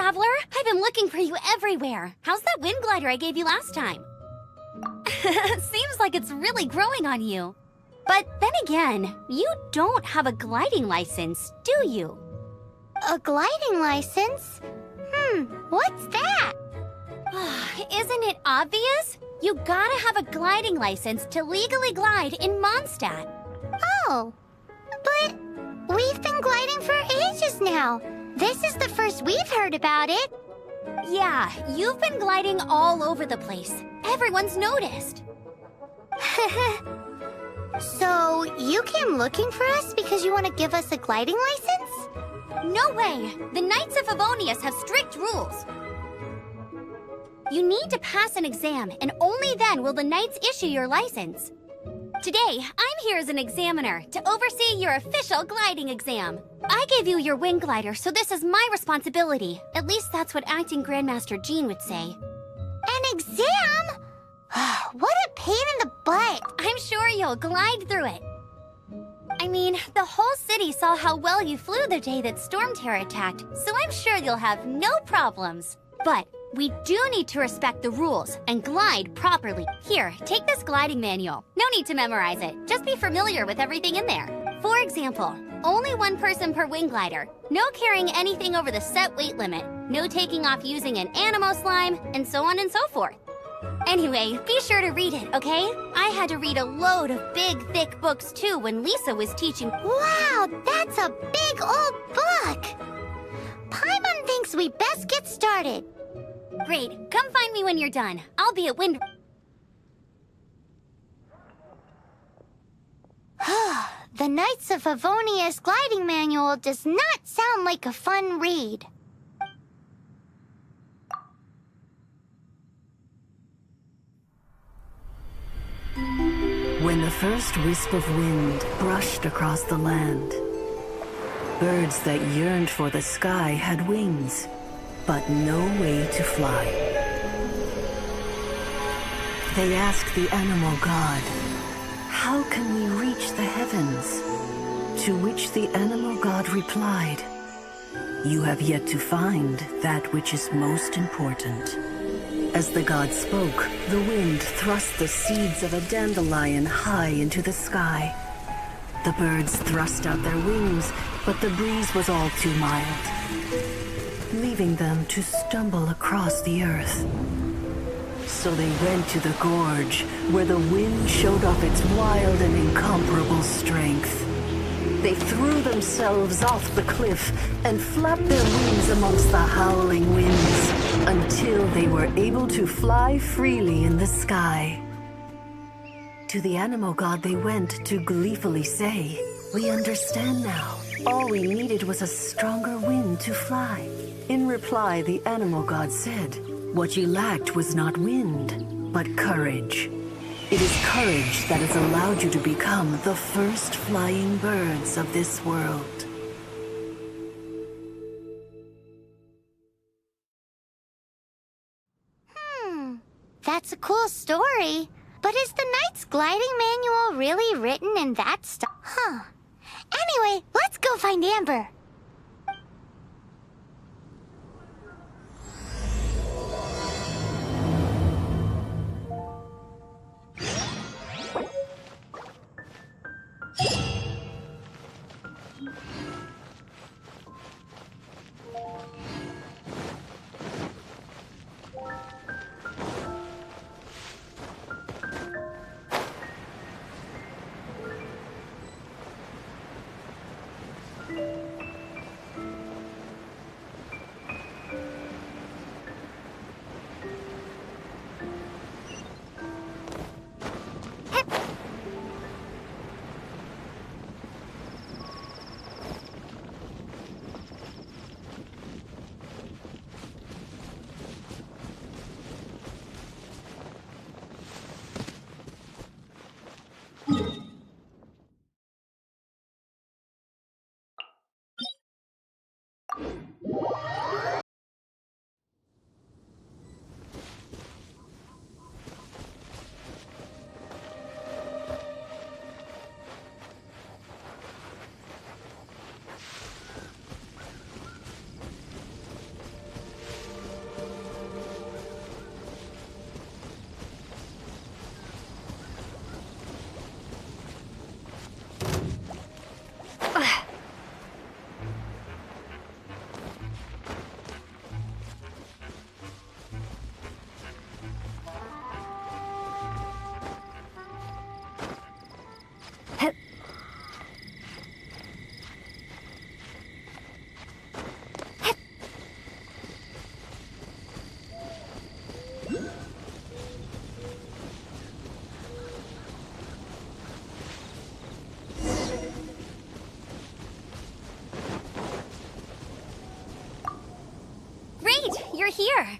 traveler. I've been looking for you everywhere. How's that wind glider I gave you last time? Seems like it's really growing on you. But then again, you don't have a gliding license, do you? A gliding license? What's that? Isn't it obvious? You gotta have a gliding license to legally glide in Mondstadt. Oh, but we've been gliding for ages now. This is the first we've heard about it. Yeah, you've been gliding all over the place. Everyone's noticed. So, you came looking for us because you want to give us a gliding license? No way! The Knights of Favonius have strict rules. You need to pass an exam, and only then will the Knights issue your license. Today, I'm here as an examiner to oversee your official gliding exam. I gave you your wind glider, so this is my responsibility. At least that's what Acting Grandmaster Jean would say. An exam? What a pain in the butt! I'm sure you'll glide through it. I mean, the whole city saw how well you flew the day that Storm Terror attacked, so I'm sure you'll have no problems. But we do need to respect the rules and glide properly. Here, take this gliding manual. No need to memorize it. Just be familiar with everything in there. For example, only one person per wing glider. No carrying anything over the set weight limit. No taking off using an animo slime, and so on and so forth. Anyway, be sure to read it, okay? I had to read a load of big, thick books too when Lisa was teaching. Wow, that's a big old book! Paimon thinks we best get started. Great, come find me when you're done. I'll be at Wind... The Knights of Favonius gliding manual does not sound like a fun read. When the first wisp of wind brushed across the land, birds that yearned for the sky had wings, but no way to fly. They asked the animal god, "How can we reach the heavens?" To which the animal god replied, "You have yet to find that which is most important." As the god spoke, the wind thrust the seeds of a dandelion high into the sky. The birds thrust out their wings, but the breeze was all too mild, leaving them to stumble across the earth. So they went to the gorge, where the wind showed off its wild and incomparable strength. They threw themselves off the cliff and flapped their wings amongst the howling winds until they were able to fly freely in the sky. To the animal god they went to gleefully say, "We understand now. All we needed was a stronger wind to fly." In reply, the animal god said, "What you lacked was not wind, but courage. It is courage that has allowed you to become the first flying birds of this world." That's a cool story. But is the Knight's gliding manual really written in that style? Anyway, let's go find Amber. you're here.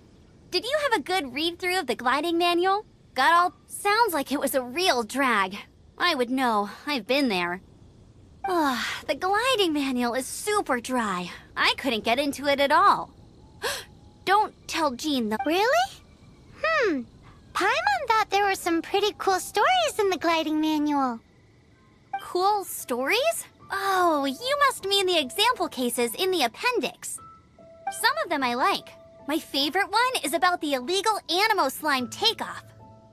Did you have a good read-through of the gliding manual? Sounds like it was a real drag. I would know. I've been there. The gliding manual is super dry. I couldn't get into it at all. Don't tell Jean though. Really? Paimon thought there were some pretty cool stories in the gliding manual. Cool stories? Oh, you must mean the example cases in the appendix. Some of them I like. My favorite one is about the illegal Animo Slime takeoff.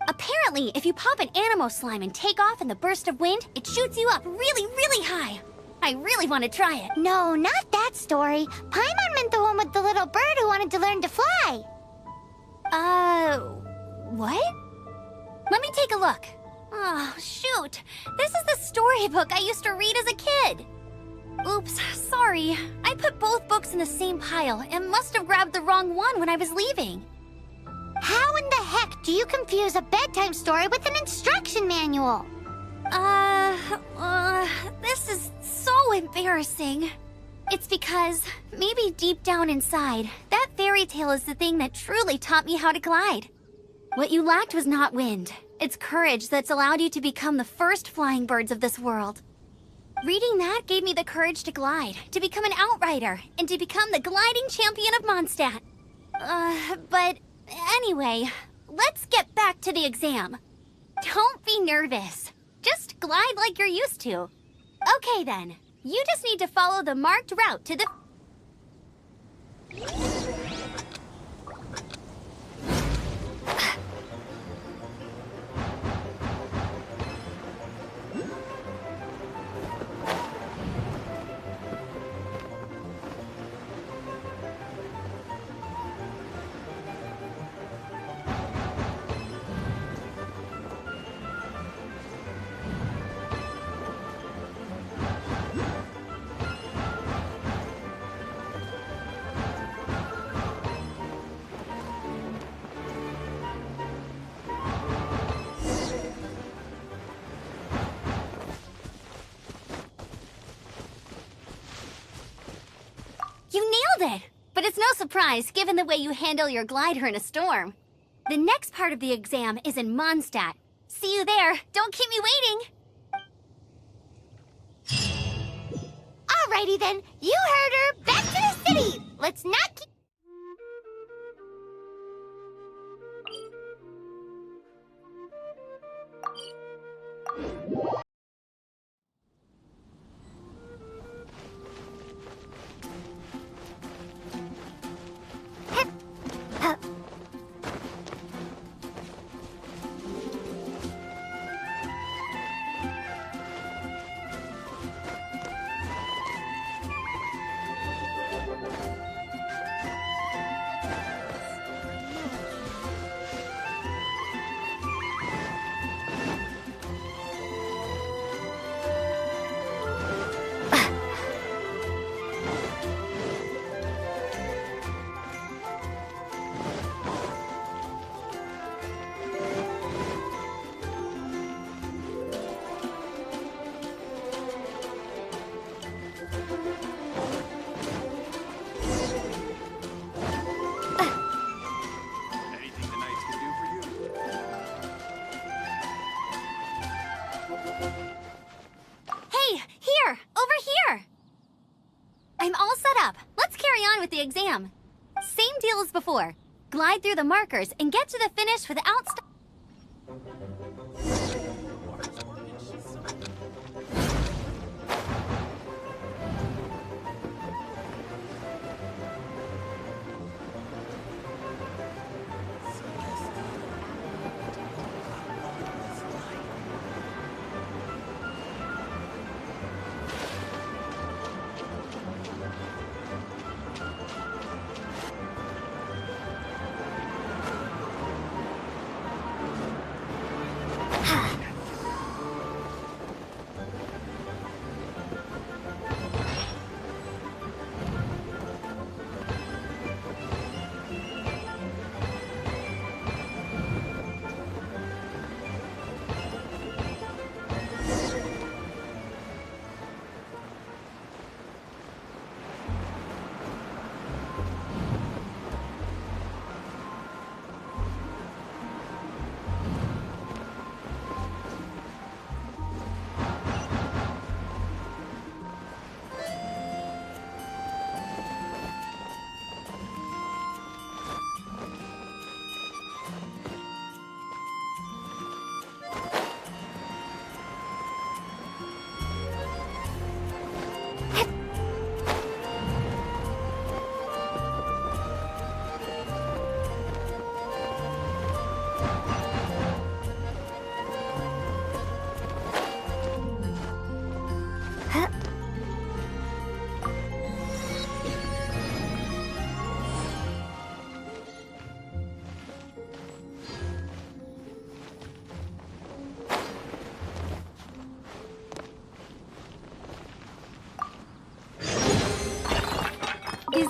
Apparently, if you pop an Animo Slime and take off in the burst of wind, it shoots you up really, really high. I really want to try it. No, not that story. Paimon meant the one with the little bird who wanted to learn to fly. What? Let me take a look. Oh, shoot. This is the storybook I used to read as a kid. Oops, sorry. I put both books in the same pile and must have grabbed the wrong one when I was leaving. How in the heck do you confuse a bedtime story with an instruction manual? This is so embarrassing. It's because, maybe deep down inside, that fairy tale is the thing that truly taught me how to glide. What you lacked was not wind. It's courage that's allowed you to become the first flying birds of this world. Reading that gave me the courage to glide, to become an outrider, and to become the gliding champion of Mondstadt. But anyway, let's get back to the exam. Don't be nervous. Just glide like you're used to. Okay then, you just need to follow the marked route to the... You nailed it! But it's no surprise, given the way you handle your glider in a storm. The next part of the exam is in Mondstadt. See you there. Don't keep me waiting. Alrighty then, you heard her. Back to the city. Let's not keep... I'm all set up. Let's carry on with the exam. Same deal as before. Glide through the markers and get to the finish without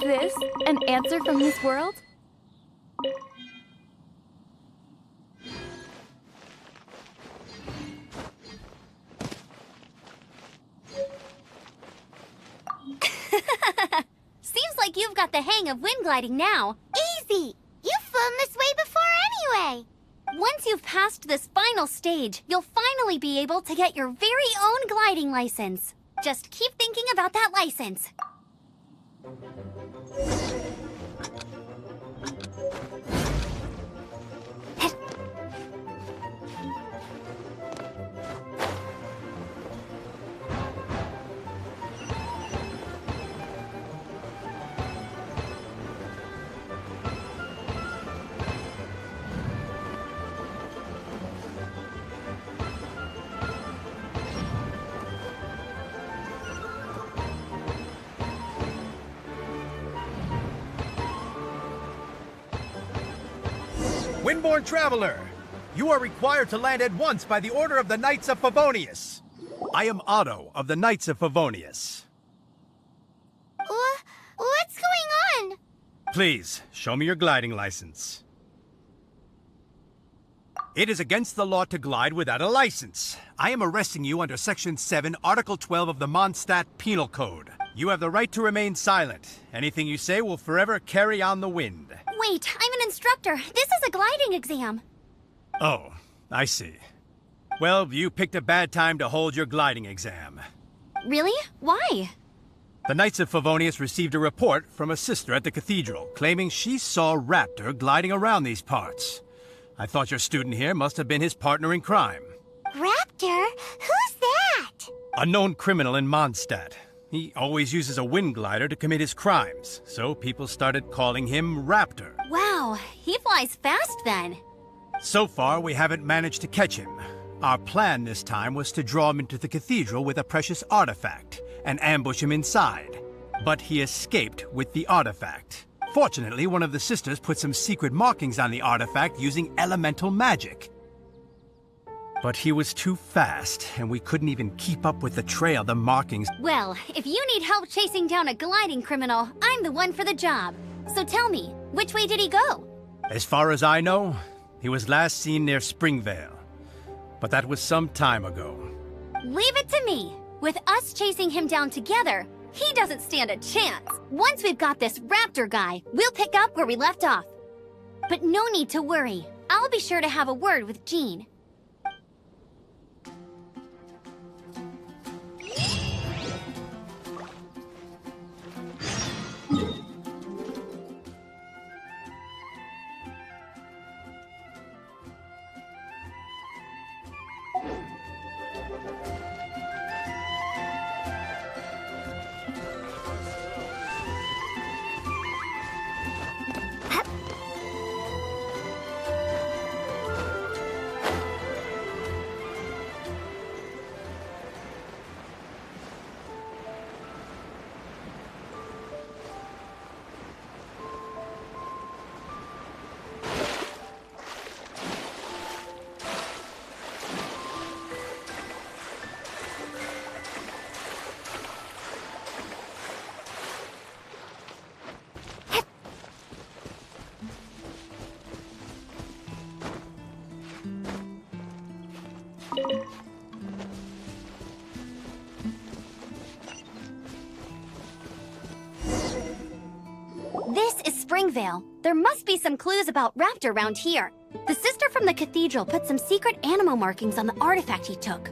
this an answer from this world? Seems like you've got the hang of wind gliding now. Easy! You've flown this way before anyway! Once you've passed this final stage, you'll finally be able to get your very own gliding license. Just keep thinking about that license. Windborne Traveler, you are required to land at once by the order of the Knights of Favonius. I am Otto of the Knights of Favonius. What's going on? Please, show me your gliding license. It is against the law to glide without a license. I am arresting you under Section 7, Article 12 of the Mondstadt Penal Code. You have the right to remain silent. Anything you say will forever carry on the wind. Wait, I'm an instructor. This is a gliding exam. Oh, I see. Well, you picked a bad time to hold your gliding exam. Really? Why? The Knights of Favonius received a report from a sister at the cathedral claiming she saw Raptor gliding around these parts. I thought your student here must have been his partner in crime. Raptor? Who's that? A known criminal in Mondstadt. He always uses a wind glider to commit his crimes, so people started calling him Raptor. Wow, he flies fast then. So far, we haven't managed to catch him. Our plan this time was to draw him into the cathedral with a precious artifact and ambush him inside. But he escaped with the artifact. Fortunately, one of the sisters put some secret markings on the artifact using elemental magic. But he was too fast, and we couldn't even keep up with the trail the markings... Well, if you need help chasing down a gliding criminal, I'm the one for the job. So tell me, which way did he go? As far as I know, he was last seen near Springvale. But that was some time ago. Leave it to me. With us chasing him down together, he doesn't stand a chance. Once we've got this Raptor guy, we'll pick up where we left off. But no need to worry. I'll be sure to have a word with Jean. This is Springvale. There must be some clues about Raptor around here. The sister from the cathedral put some secret animal markings on the artifact he took.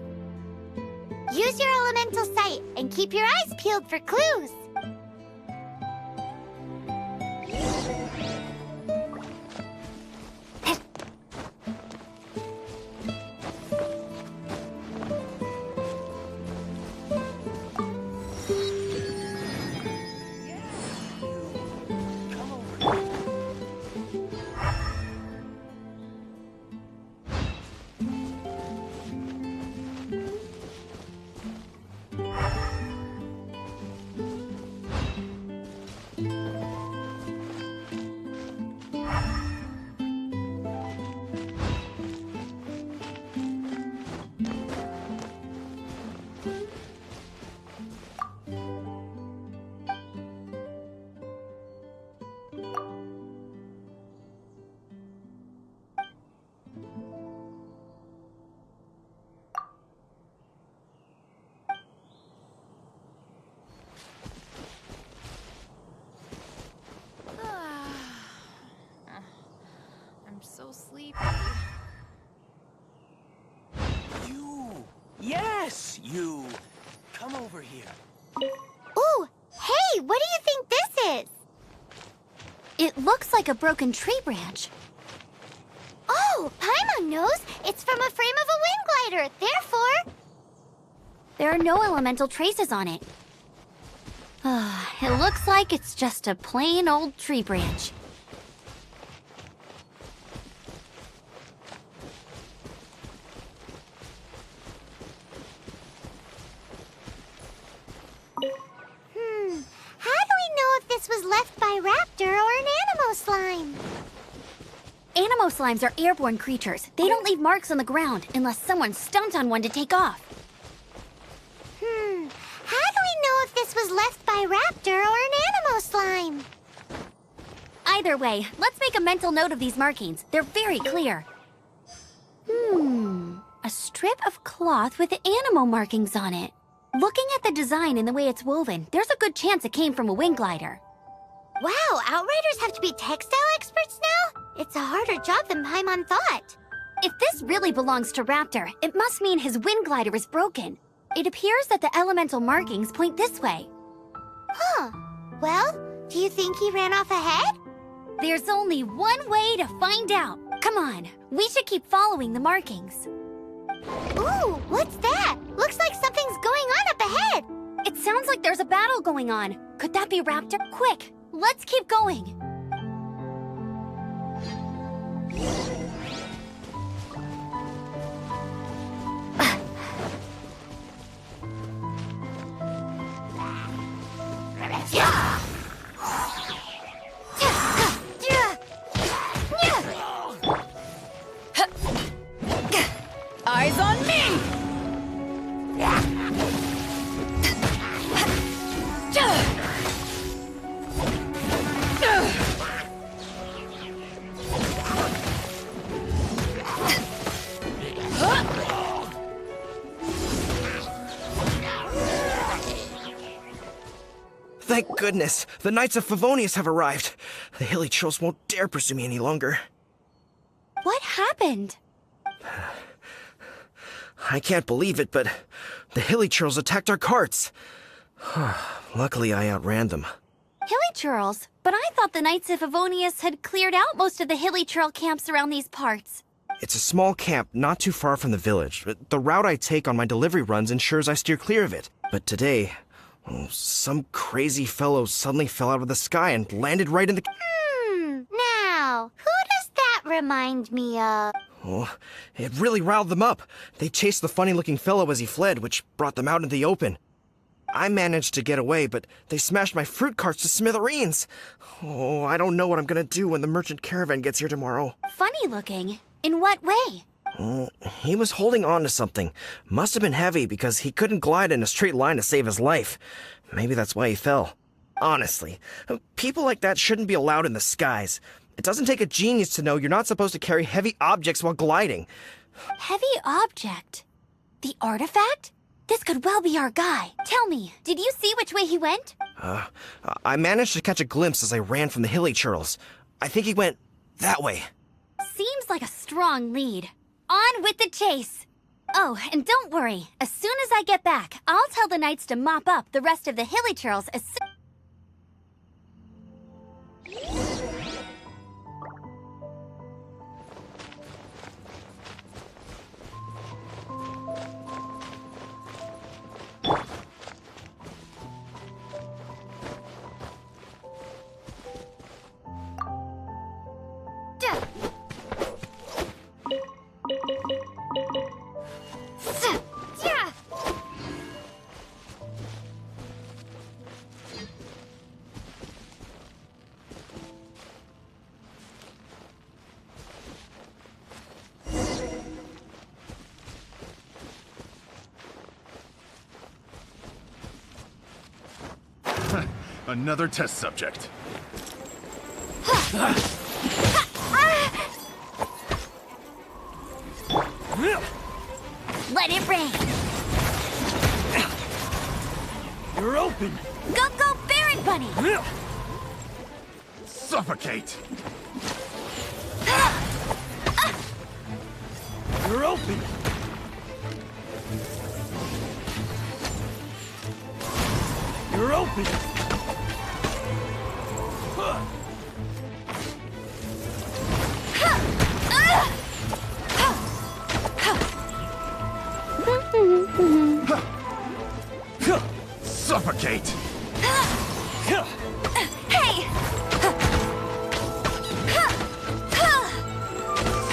Use your elemental sight and keep your eyes peeled for clues. so sleepy. You! Yes, you! Come over here. Ooh, hey, what do you think this is? It looks like a broken tree branch. Oh, Paimon knows. It's from a frame of a wind glider. Therefore... There are no elemental traces on it. It looks like it's just a plain old tree branch. How do we know if this was left by Raptor or an Animo slime? Animo slimes are airborne creatures. They don't leave marks on the ground unless someone stomped on one to take off. How do we know if this was left by Raptor or an Animo slime? Either way, let's make a mental note of these markings. They're very clear. A strip of cloth with Animo markings on it. Looking at the design and the way it's woven, there's a good chance it came from a wind glider. Wow, Outriders have to be textile experts now? It's a harder job than Paimon thought. If this really belongs to Raptor, it must mean his wind glider is broken. It appears that the elemental markings point this way. Huh. Well, do you think he ran off ahead? There's only one way to find out. Come on, we should keep following the markings. Ooh, what's that? Looks like something's going on up ahead. It sounds like there's a battle going on. Could that be Raptor? Quick, let's keep going. Eyes on me! Thank goodness, the Knights of Favonius have arrived. The hilly trolls won't dare pursue me any longer. What happened? I can't believe it, but the hilly trolls attacked our carts. Luckily, I outran them. Hilly churls? But I thought the Knights of Favonius had cleared out most of the hilly churl camps around these parts. It's a small camp not too far from the village. The route I take on my delivery runs ensures I steer clear of it. But today, some crazy fellow suddenly fell out of the sky and landed right in the... Now, who does that remind me of? Oh, it really riled them up. They chased the funny-looking fellow as he fled, which brought them out into the open. I managed to get away, but they smashed my fruit carts to smithereens. Oh, I don't know what I'm gonna do when the merchant caravan gets here tomorrow. Funny looking. In what way? He was holding on to something. Must have been heavy because he couldn't glide in a straight line to save his life. Maybe that's why he fell. Honestly, people like that shouldn't be allowed in the skies. It doesn't take a genius to know you're not supposed to carry heavy objects while gliding. Heavy object? The artifact? This could well be our guy. Tell me, did you see which way he went? I managed to catch a glimpse as I ran from the hilly churls. I think he went that way. Seems like a strong lead. On with the chase! Oh, and don't worry. As soon as I get back, I'll tell the knights to mop up the rest of the hilly churls as soon... Another test subject. Let it rain! You're open! Go, go, Baron Bunny! Suffocate! open! You're open! Suffocate! Hey!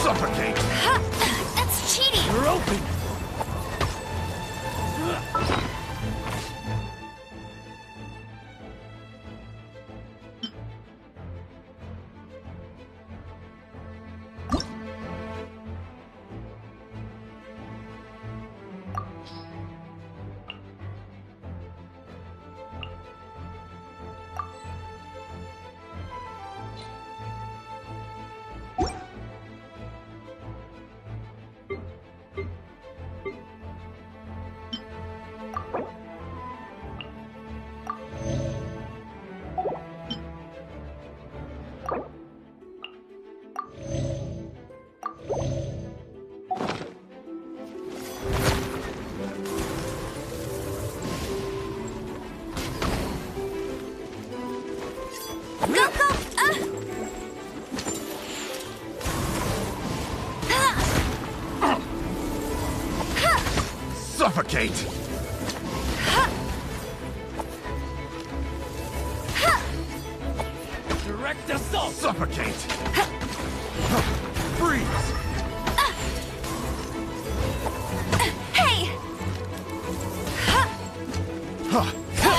Suffocate! That's cheating! You're open! Go, go! Suffocate! Direct assault! Suffocate! Freeze! Hey!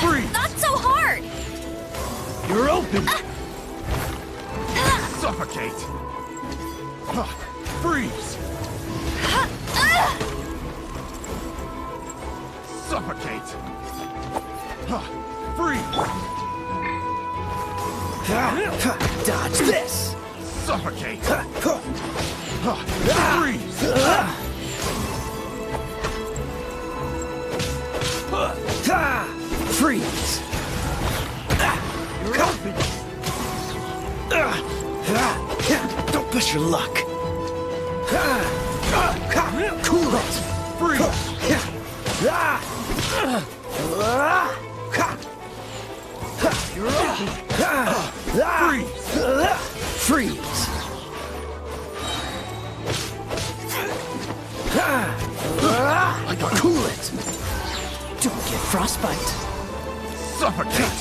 Freeze! Not so hard! You're open! Suffocate! Freeze! Suffocate! Freeze! Dodge this! Suffocate! Freeze! Freeze! You're open! Don't push your luck! Cool it! Freeze! You're open! Freeze! Freeze! I got Cool it! Don't get frostbite! Suffocate!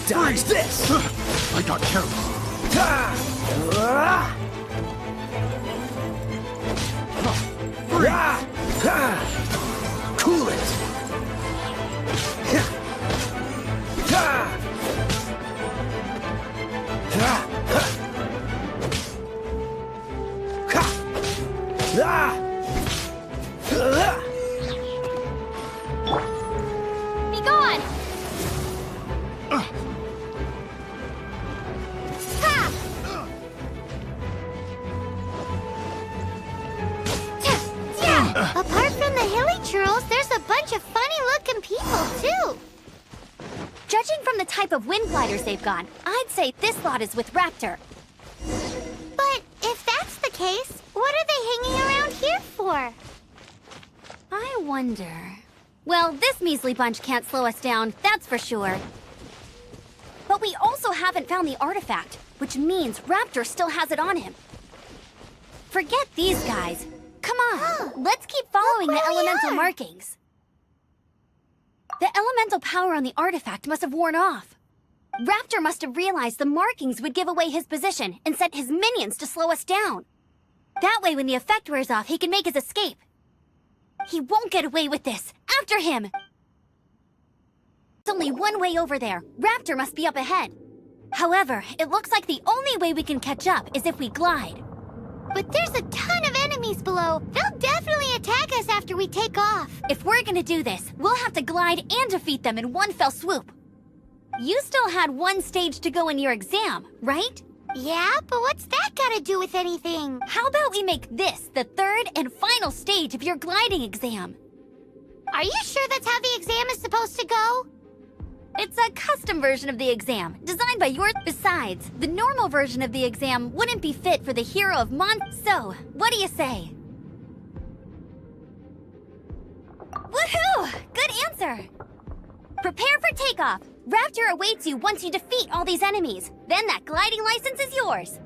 Dodge this! I got careless! Cool it! Be gone! Apart from the hilly churls, there's a bunch of funny-looking people, too. Judging from the type of wind gliders they've got, I'd say this lot is with Raptor. But if that's the case, what are they hanging around here for? I wonder... Well, this measly bunch can't slow us down, that's for sure. But we also haven't found the artifact, which means Raptor still has it on him. Forget these guys. Come on, let's keep following the where we elemental are. markings. The elemental power on the artifact must have worn off. Raptor must have realized the markings would give away his position and sent his minions to slow us down. That way, when the effect wears off, he can make his escape. He won't get away with this. After him! There's only one way over there. Raptor must be up ahead. However, it looks like the only way we can catch up is if we glide. But there's a ton of enemies below. They'll definitely attack us after we take off. If we're gonna do this, we'll have to glide and defeat them in one fell swoop. You still had one stage to go in your exam, right? Yeah, but what's that got to do with anything? How about we make this the third and final stage of your gliding exam? Are you sure that's how the exam is supposed to go? It's a custom version of the exam, designed by yours. Besides, the normal version of the exam wouldn't be fit for the hero of So, what do you say? Woohoo! Good answer! Prepare for takeoff. Raptor awaits you once you defeat all these enemies. Then that gliding license is yours.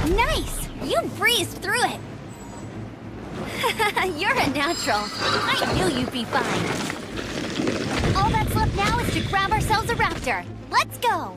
Nice! You breezed through it! You're a natural. I knew you'd be fine. All that's left now is to grab ourselves a raptor. Let's go!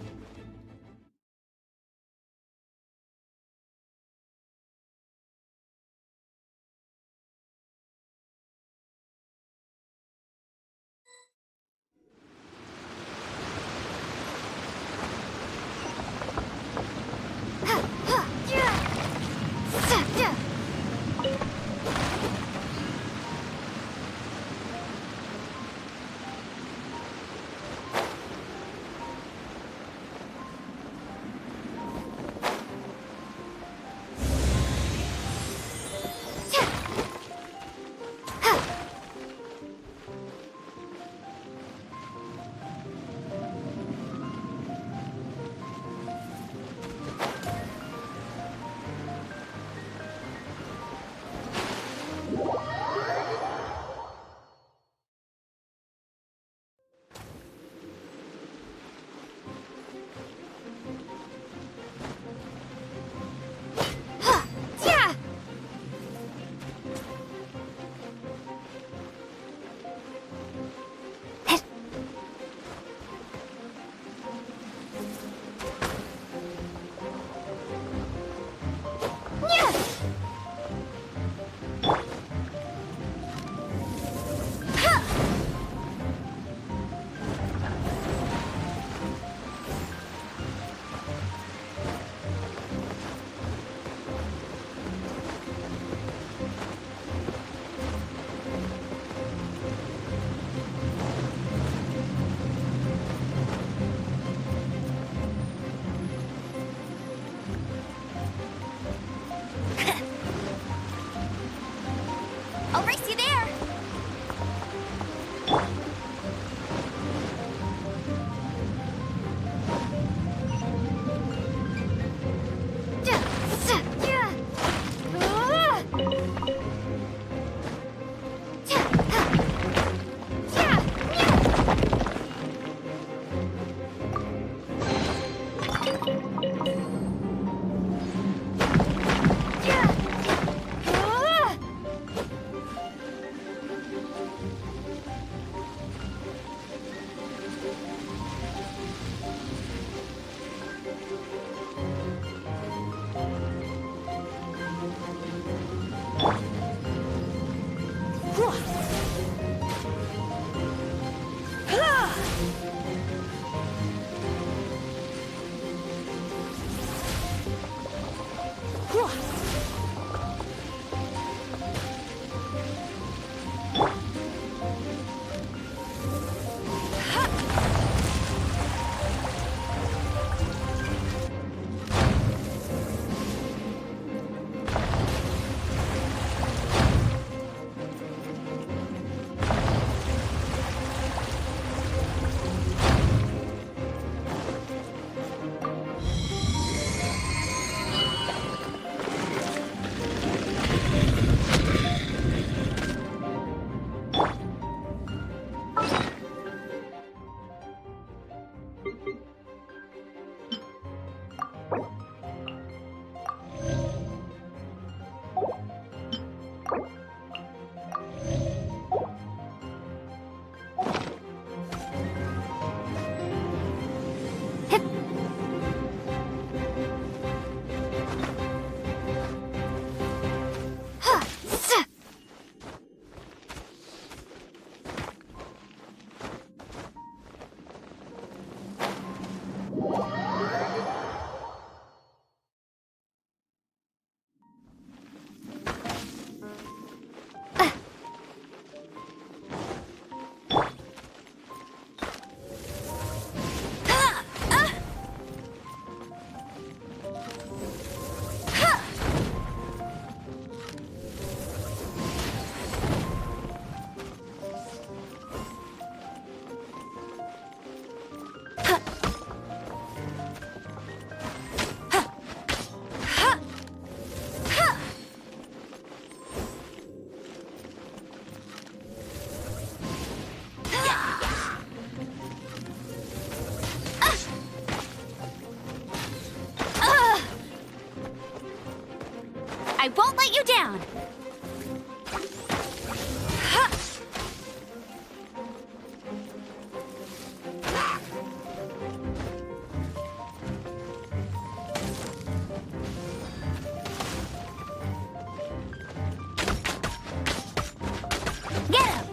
I won't let you down! Get him!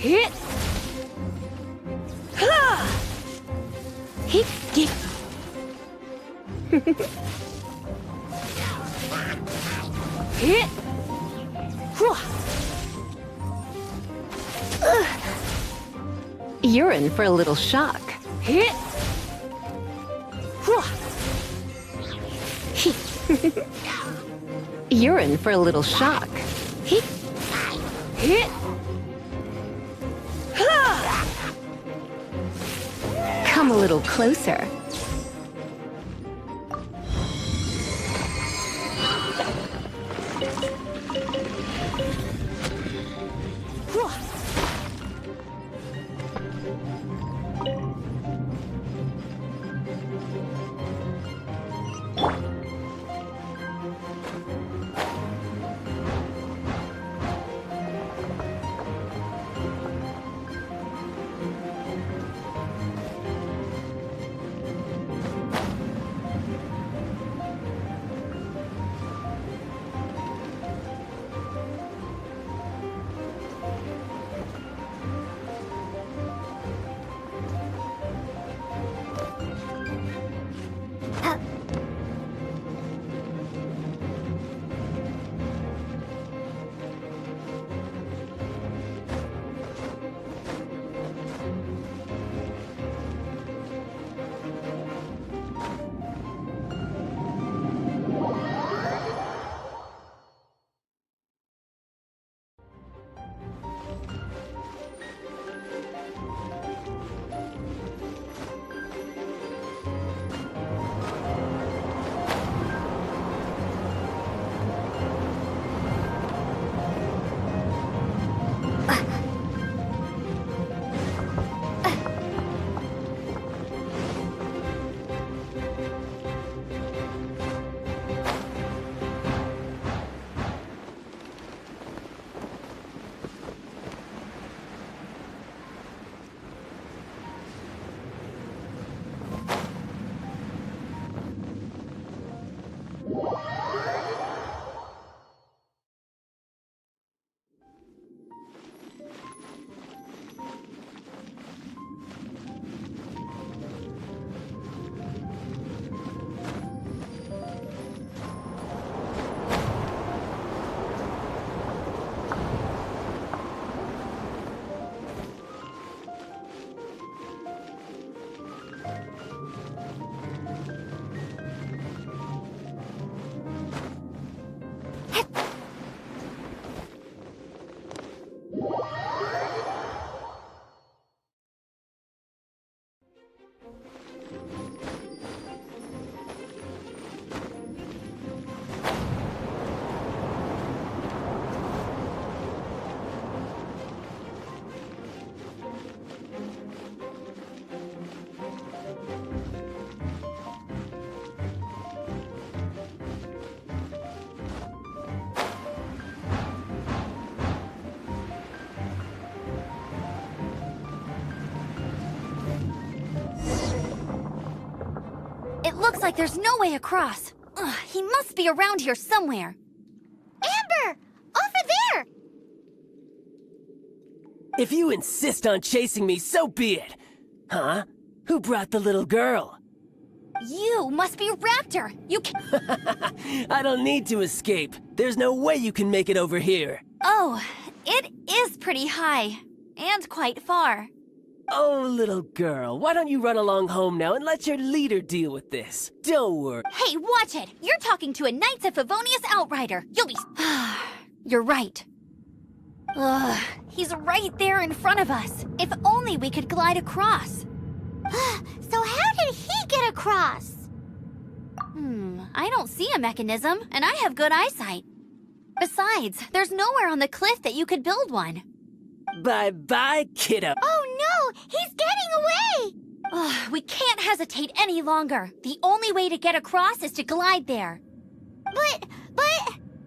Hit! Ha! Hit! Hit! Hit! You're in for a little shock. Hit! You're in for a little shock. Hit! Hit! Come a little closer. It looks like there's no way across. Ugh, he must be around here somewhere. Amber! Over there! If you insist on chasing me, so be it. Huh? Who brought the little girl? You must be Raptor. You can... I don't need to escape. There's no way you can make it over here. Oh, it is pretty high. And quite far. Oh, little girl, why don't you run along home now and let your leader deal with this? Don't worry. Hey, watch it! You're talking to a Knights of Favonius outrider. You'll be... You're right. Ugh, he's right there in front of us. If only we could glide across. So how did he get across? I don't see a mechanism, and I have good eyesight. Besides, there's nowhere on the cliff that you could build one. Bye-bye, kiddo. Oh no! He's getting away! Ugh, we can't hesitate any longer. The only way to get across is to glide there. But...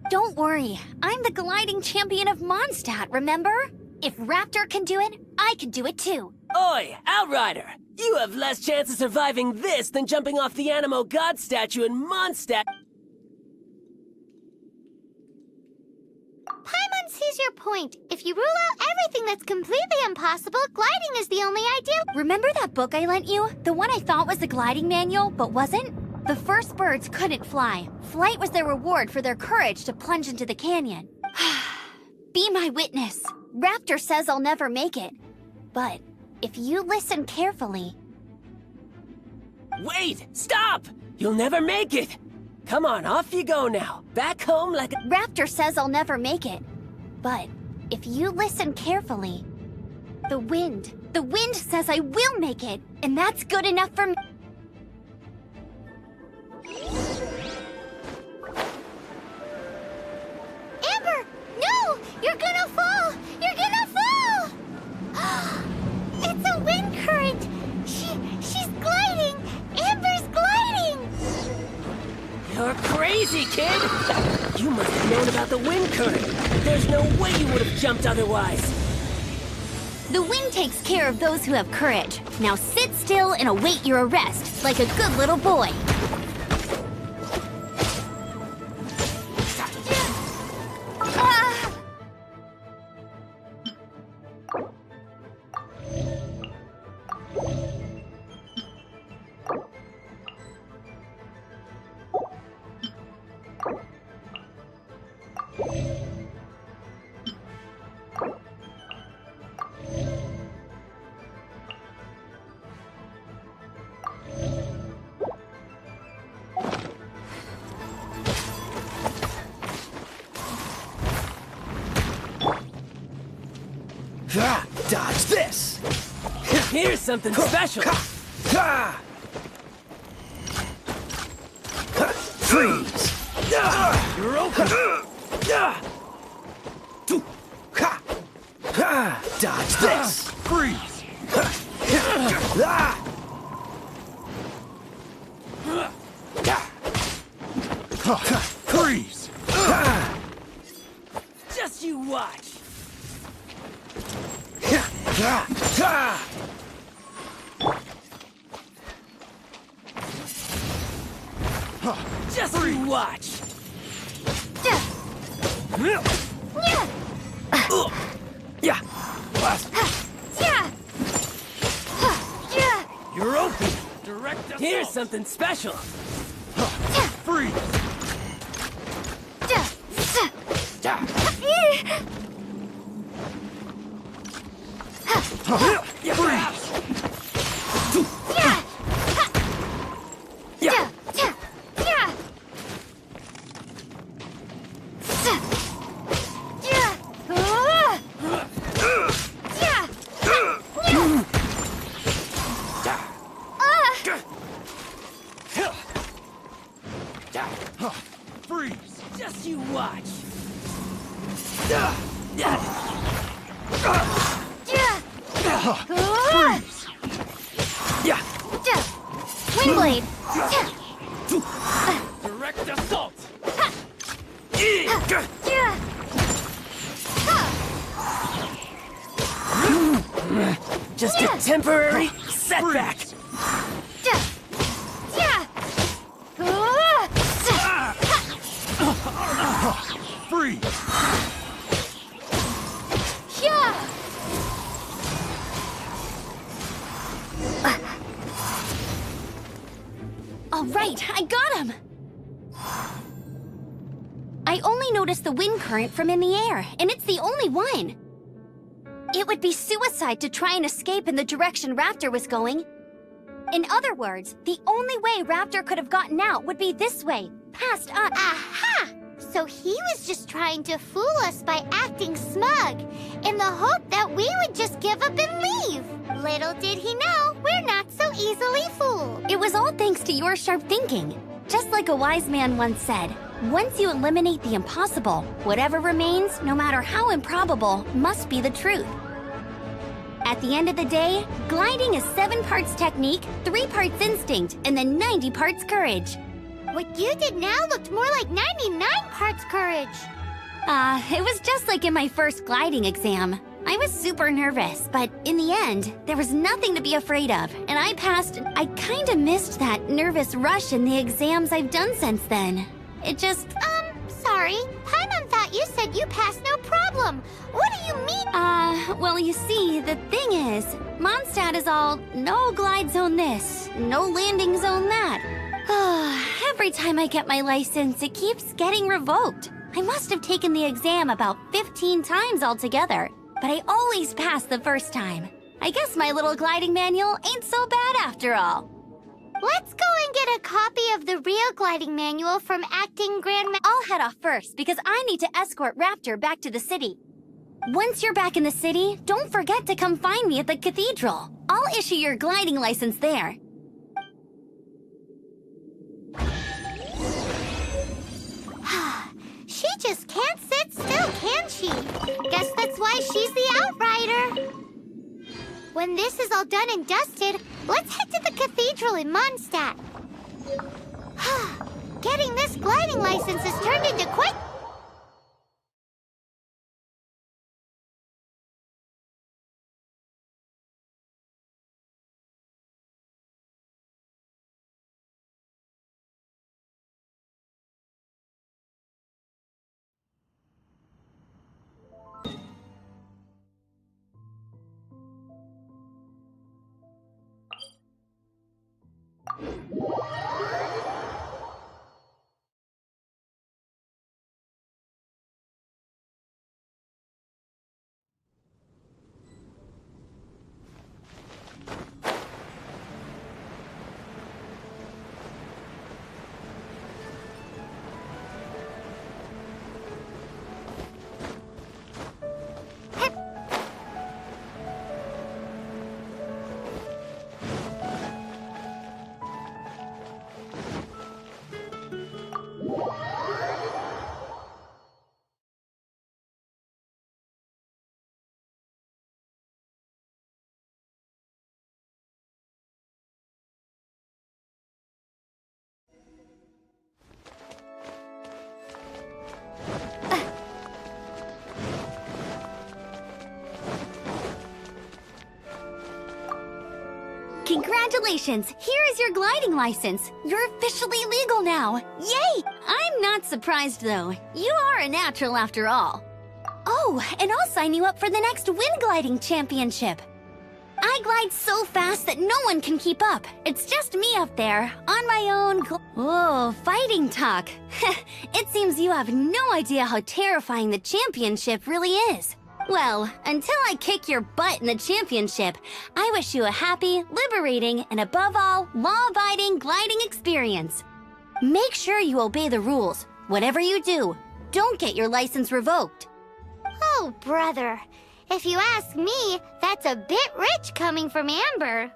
Don't worry. I'm the gliding champion of Mondstadt, remember? If Raptor can do it, I can do it too. Oi, Outrider! You have less chance of surviving this than jumping off the Animo God statue in Mondstadt. Paimon's is your point? If you rule out everything that's completely impossible, gliding is the only idea. Remember that book I lent you? The one I thought was the gliding manual, but wasn't? The first birds couldn't fly. Flight was their reward for their courage to plunge into the canyon. Be my witness. Raptor says I'll never make it. But if you listen carefully... Wait! Stop! You'll never make it! Come on, off you go now. Back home like a... Raptor says I'll never make it. But if you listen carefully... The wind says I will make it, and that's good enough for me. Amber! No! You're gonna fall! You're gonna fall! It's a wind current! She's gliding! Amber's gliding! You're crazy, kid! You must have known about the wind current. There's no way you would have jumped otherwise. The wind takes care of those who have courage. Now sit still and await your arrest, like a good little boy. Dodge this! Here's something special. Freeze! You're open. Dodge this! Freeze! Freeze! Just you watch. Just you watch. Yeah! You're open. Here's something special. Freeze! Freeze! Just you watch. Freeze! Windblade! Direct assault. Just a temporary setback. Freeze! All right, I got him! I only noticed the wind current from in the air, and it's the only one. It would be suicide to try and escape in the direction Raptor was going. In other words, the only way Raptor could have gotten out would be this way, past us. Aha! So he was just trying to fool us by acting smug, in the hope that we would just give up and leave. Little did he know, we're not so easily fooled. It was all thanks to your sharp thinking. Just like a wise man once said, once you eliminate the impossible, whatever remains, no matter how improbable, must be the truth. At the end of the day, gliding is 7 parts technique, 3 parts instinct, and then 90 parts courage. What you did now looked more like 99 parts courage. It was just like in my first gliding exam. I was super nervous, but in the end, there was nothing to be afraid of, and I passed. I kinda missed that nervous rush in the exams I've done since then. It just... Sorry. Paimon thought you said you passed no problem. What do you mean? Well, you see, the thing is, Mondstadt is all no glide zone this, no landing zone that. Every time I get my license, it keeps getting revoked. I must have taken the exam about 15 times altogether, but I always pass the first time. I guess my little gliding manual ain't so bad after all. Let's go and get a copy of the real gliding manual from Acting Grandma. I'll head off first because I need to escort Raptor back to the city. Once you're back in the city, don't forget to come find me at the cathedral. I'll issue your gliding license there. She just can't sit still, can she? Guess that's why she's the outrider. When this is all done and dusted, let's head to the cathedral in Mondstadt. Getting this gliding license has turned into quite... Congratulations! Here is your gliding license. You're officially legal now. Yay! I'm not surprised, though. You are a natural after all. Oh, and I'll sign you up for the next wind gliding championship. I glide so fast that no one can keep up. It's just me up there, on my own Oh, fighting talk. It seems you have no idea how terrifying the championship really is. Well, until I kick your butt in the championship, I wish you a happy, liberating, and above all, law-abiding gliding experience. Make sure you obey the rules. Whatever you do, don't get your license revoked. Oh, brother. If you ask me, that's a bit rich coming from Amber.